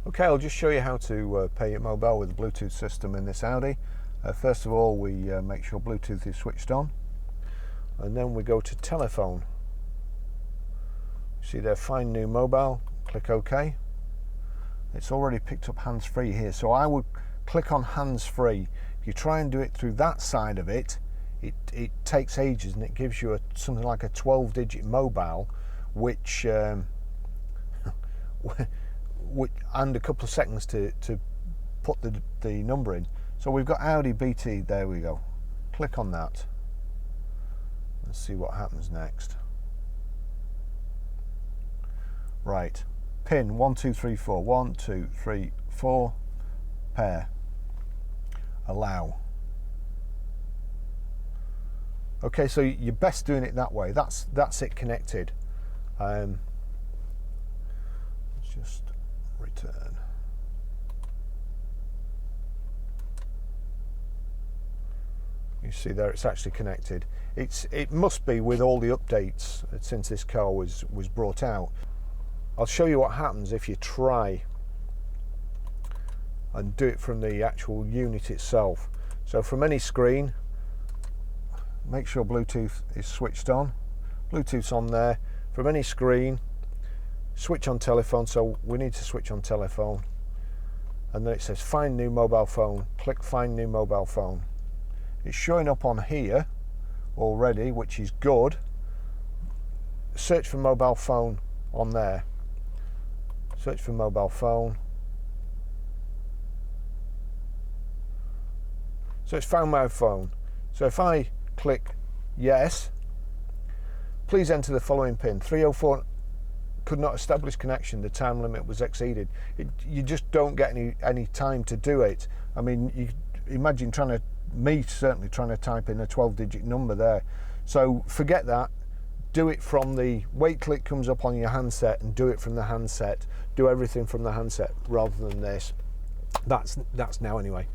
Okay, I'll just show you how to pair your mobile with the Bluetooth system in this Audi. First of all, we make sure Bluetooth is switched on, and then we go to telephone. See there, find new mobile, click OK. It's already picked up hands-free here, so I would click on hands-free. If you try and do it through that side of it, it takes ages, and it gives you something like a 12-digit mobile, which and a couple of seconds to put the number in. So we've got Audi BT, there we go. Click on that and see what happens next. Right, pin 1234, 1 2 3 4, pair, allow. Okay, so you're best doing it that way. That's it connected. Let's just return. You see there, it's actually connected. It must be with all the updates since this car was brought out. I'll show you what happens if you try and do it from the actual unit itself. So from any screen, make sure Bluetooth is switched on. Bluetooth's on there. From any screen, switch on telephone, so we need to switch on telephone, and then it says find new mobile phone. Click find new mobile phone. It's showing up on here already, which is good. Search for mobile phone on there. Search for mobile phone. So it's found my phone. So if I click yes, please enter the following pin. 304 could not establish connection, the time limit was exceeded. You just don't get any time to do it. I mean, you imagine certainly trying to type in a 12-digit number there. So forget that. Do it from wait till it comes up on your handset, and do it from the handset. Do everything from the handset rather than this. That's now anyway.